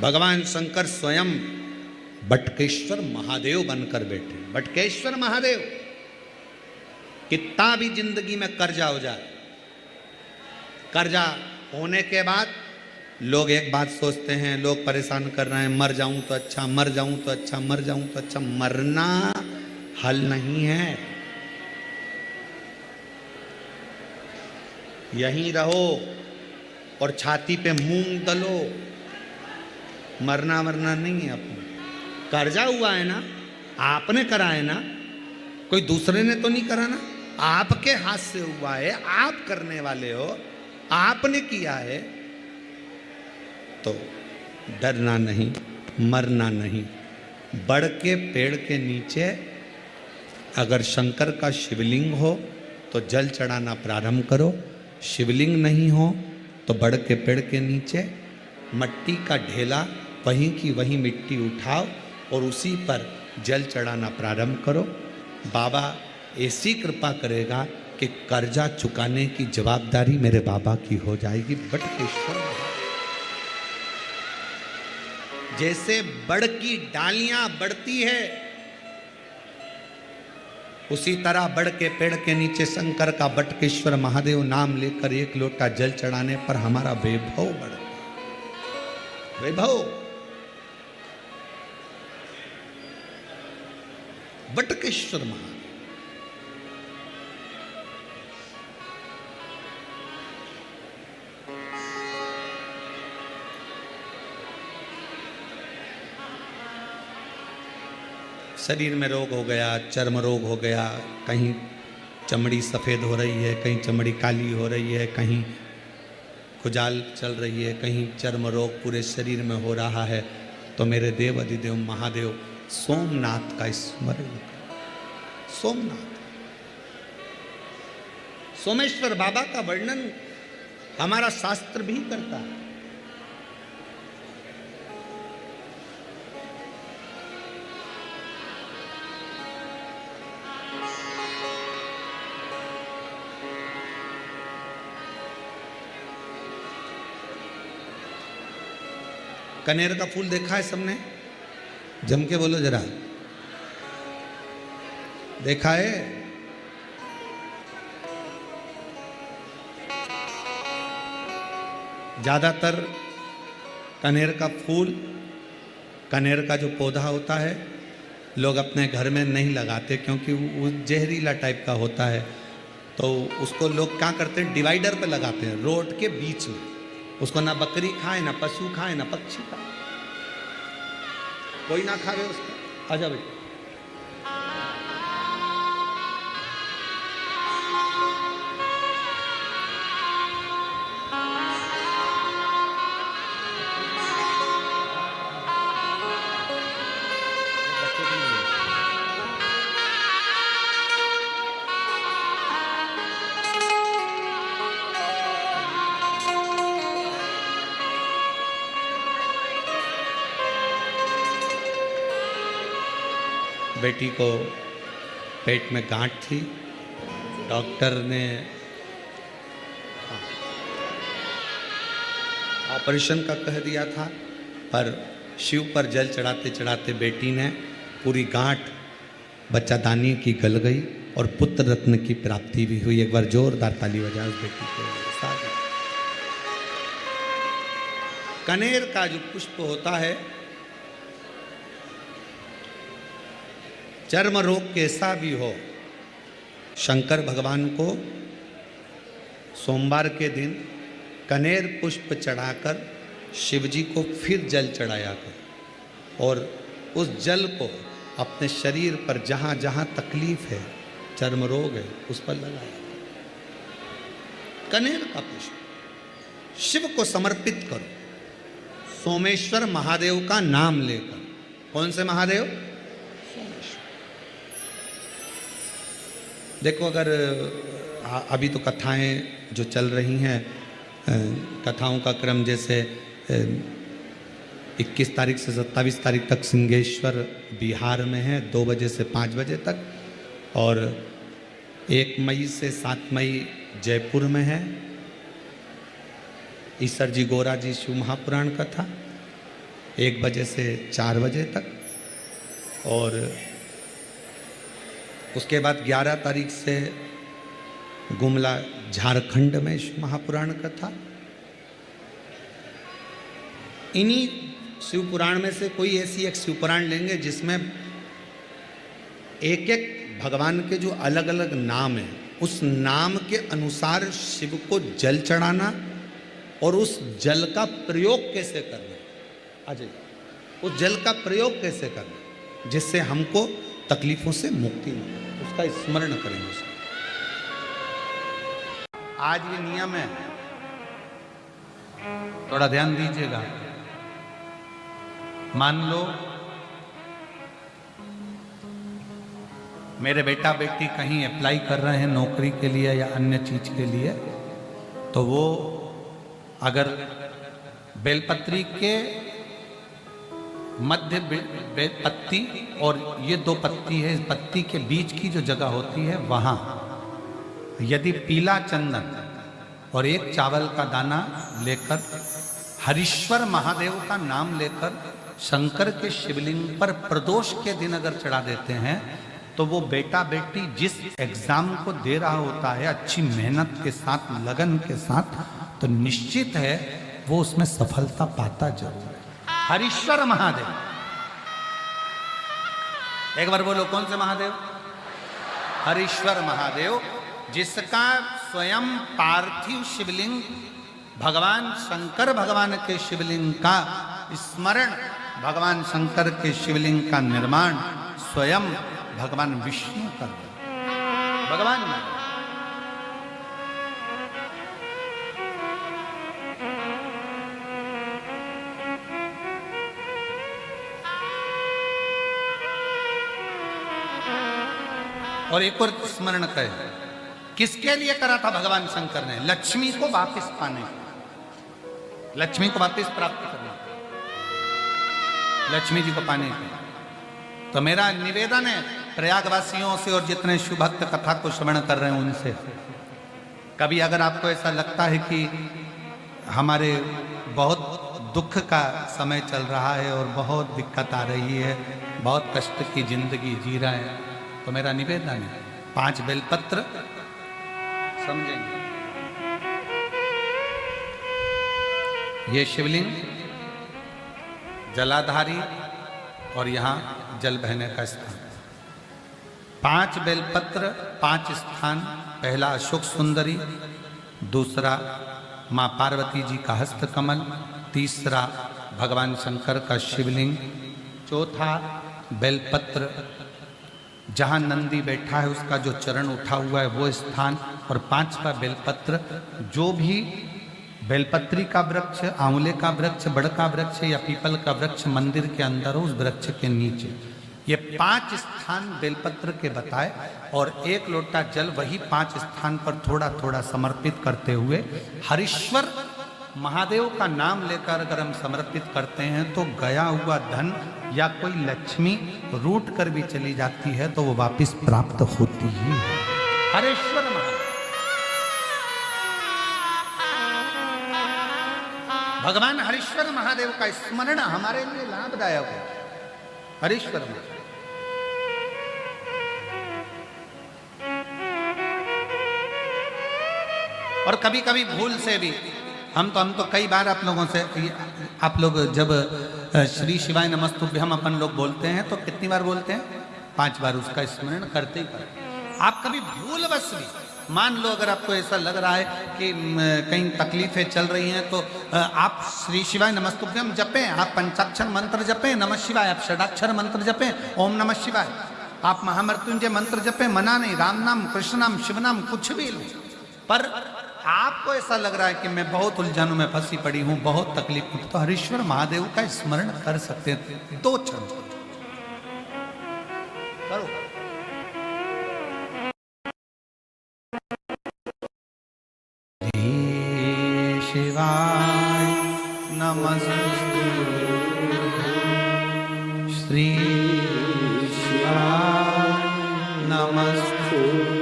भगवान शंकर स्वयं बटकेश्वर महादेव बनकर बैठे। बटकेश्वर महादेव, कितना भी जिंदगी में कर्जा हो जाए, कर्जा होने के बाद लोग एक बात सोचते हैं, लोग परेशान कर रहे हैं, मर जाऊं तो अच्छा, मर जाऊं तो अच्छा, मर जाऊं तो अच्छा। मरना हल नहीं है, यहीं रहो और छाती पे मूंग दलो। मरना मरना नहीं है। अपने कर्जा हुआ है ना, आपने करा है ना, कोई दूसरे ने तो नहीं करा ना, आपके हाथ से हुआ है, आप करने वाले हो, आपने किया है, तो डरना नहीं, मरना नहीं। बड़ के पेड़ के नीचे अगर शंकर का शिवलिंग हो तो जल चढ़ाना प्रारंभ करो, शिवलिंग नहीं हो तो बड़ के पेड़ के नीचे मट्टी का ढेला, वहीं की वहीं मिट्टी उठाओ और उसी पर जल चढ़ाना प्रारंभ करो। बाबा ऐसी कृपा करेगा कि कर्जा चुकाने की जवाबदारी मेरे बाबा की हो जाएगी। बटकेश्वर जैसे बड़ की डालियां बढ़ती है, उसी तरह बड़ के पेड़ के नीचे शंकर का बटकेश्वर महादेव नाम लेकर एक लोटा जल चढ़ाने पर हमारा वैभव बढ़ता। वैभव, बटकेश्वर महादेव। शरीर में रोग हो गया, चर्म रोग हो गया, कहीं चमड़ी सफ़ेद हो रही है, कहीं चमड़ी काली हो रही है, कहीं खुजाल चल रही है, कहीं चर्म रोग पूरे शरीर में हो रहा है, तो मेरे देव अधिदेव महादेव सोमनाथ का स्मरण करो। सोमनाथ, सोमेश्वर बाबा का वर्णन हमारा शास्त्र भी करता है। कनेर का फूल देखा है सबने? जम के बोलो जरा, देखा है? ज्यादातर कनेर का फूल, कनेर का जो पौधा होता है, लोग अपने घर में नहीं लगाते क्योंकि वो जहरीला टाइप का होता है। तो उसको लोग क्या करते हैं, डिवाइडर पे लगाते हैं, रोड के बीच में। उसको ना बकरी खाए, ना पशु खाए, ना पक्षी खाए, कोई ना खावे उसको। आजा भाई। बेटी को पेट में गांठ थी, डॉक्टर ने ऑपरेशन का कह दिया था, पर शिव पर जल चढ़ाते चढ़ाते बेटी ने पूरी गांठ बच्चादानी की गल गई और पुत्र रत्न की प्राप्ति भी हुई। एक बार जोरदार ताली बजाओ उस बेटी के साथ। कनेर का जो पुष्प होता है, चर्म रोग कैसा भी हो, शंकर भगवान को सोमवार के दिन कनेर पुष्प चढ़ाकर शिवजी को फिर जल चढ़ाया कर और उस जल को अपने शरीर पर जहाँ जहाँ तकलीफ है, चर्म रोग है, उस पर लगाया। कनेर का पुष्प शिव को समर्पित करो, सोमेश्वर महादेव का नाम लेकर। कौन से महादेव? देखो, अगर अभी तो कथाएं जो चल रही हैं, कथाओं का क्रम जैसे 21 तारीख से 27 तारीख तक सिंहेश्वर बिहार में है, 2 बजे से 5 बजे तक, और 1 मई से 7 मई जयपुर में है। ईसर जी गोरा जी शिव महापुराण कथा 1 बजे से 4 बजे तक, और उसके बाद 11 तारीख से गुमला झारखंड में महापुराण कथा। इन्हीं शिव पुराण में से कोई ऐसी एक शिव पुराण लेंगे जिसमें एक एक भगवान के जो अलग अलग नाम हैं, उस नाम के अनुसार शिव को जल चढ़ाना और उस जल का प्रयोग कैसे करना, अजय, उस जल का प्रयोग कैसे करना जिससे हमको तकलीफों से मुक्ति मिले, उसका स्मरण करेंगे। आज ये नियम है, थोड़ा ध्यान दीजिएगा। मान लो मेरे बेटा बेटी कहीं अप्लाई कर रहे हैं नौकरी के लिए या अन्य चीज के लिए, तो वो अगर बेलपत्री के मध्य पत्ती और ये 2 पत्ती है, इस पत्ती के बीच की जो जगह होती है वहां यदि पीला चंदन और 1 चावल का दाना लेकर हरीश्वर महादेव का नाम लेकर शंकर के शिवलिंग पर प्रदोष के दिन अगर चढ़ा देते हैं, तो वो बेटा बेटी जिस एग्जाम को दे रहा होता है अच्छी मेहनत के साथ, लगन के साथ, तो निश्चित है वो उसमें सफलता पाता जरूर है। हरीश्वर महादेव, एक बार बोलो, कौन से महादेव? हरीश्वर महादेव, जिसका स्वयं पार्थिव शिवलिंग भगवान शंकर भगवान के शिवलिंग का स्मरण, भगवान शंकर के शिवलिंग का निर्माण स्वयं भगवान विष्णु कर, भगवान और एक और स्मरण करें, किसके लिए करा था भगवान शंकर ने? लक्ष्मी को वापस पाने, लक्ष्मी को वापस प्राप्त करना, लक्ष्मी जी को पाने के। तो मेरा निवेदन है प्रयागवासियों से और जितने शिव भक्त कथा को श्रवण कर रहे हैं उनसे, कभी अगर आपको ऐसा लगता है कि हमारे बहुत दुख का समय चल रहा है और बहुत दिक्कत आ रही है, बहुत कष्ट की जिंदगी जी रहे हैं, तो मेरा निवेदन है 5 बेलपत्र समझेंगे। ये शिवलिंग जलाधारी और यहाँ जल बहने का स्थान, 5 बेलपत्र, 5 स्थान। पहला अशोक सुंदरी, दूसरा माँ पार्वती जी का हस्तकमल, तीसरा भगवान शंकर का शिवलिंग, चौथा बेलपत्र जहाँ नंदी बैठा है उसका जो चरण उठा हुआ है वो स्थान, और 5वां बेलपत्र, जो भी बेलपत्री का वृक्ष, आंवले का वृक्ष, बड़ का वृक्ष या पीपल का वृक्ष मंदिर के अंदर हो, उस वृक्ष के नीचे। ये 5 स्थान बेलपत्र के बताए, और 1 लोटा जल वही 5 स्थान पर थोड़ा थोड़ा समर्पित करते हुए हरीश्वर महादेव का नाम लेकर अगर हम समर्पित करते हैं तो गया हुआ धन या कोई लक्ष्मी रूट कर भी चली जाती है तो वो वापस प्राप्त होती ही है। हरीश्वर महादेव, भगवान हरीश्वर महादेव का स्मरण हमारे लिए लाभदायक है। हरीश्वर महादेव, और कभी कभी भूल से भी हम तो कई बार आप लोगों से, आप लोग जब श्री शिवाय नमस्तुभ्यम अपन लोग बोलते हैं तो कितनी बार बोलते हैं? 5 बार उसका स्मरण करते ही करते। आप कभी भूलवश भी, मान लो अगर आपको ऐसा लग रहा है कि कहीं तकलीफें चल रही हैं, तो आप श्री शिवाय नमस्तुभ्यम जपें, आप पंचाक्षर मंत्र जपें, नमः शिवाय, आप षडाक्षर मंत्र जपें, ओम नमः शिवाय, आप महामृत्युंजय मंत्र जपें, मना नहीं, राम नाम, कृष्ण नाम, शिव नाम, कुछ भी लो। पर आपको ऐसा लग रहा है कि मैं बहुत उलझनों में फंसी पड़ी हूं, बहुत तकलीफ हूं, तो हरीश्वर महादेव का स्मरण कर सकते हैं। 2 क्षण करो। शिवाय नमस्ते, श्री शिवाय नमस्ते।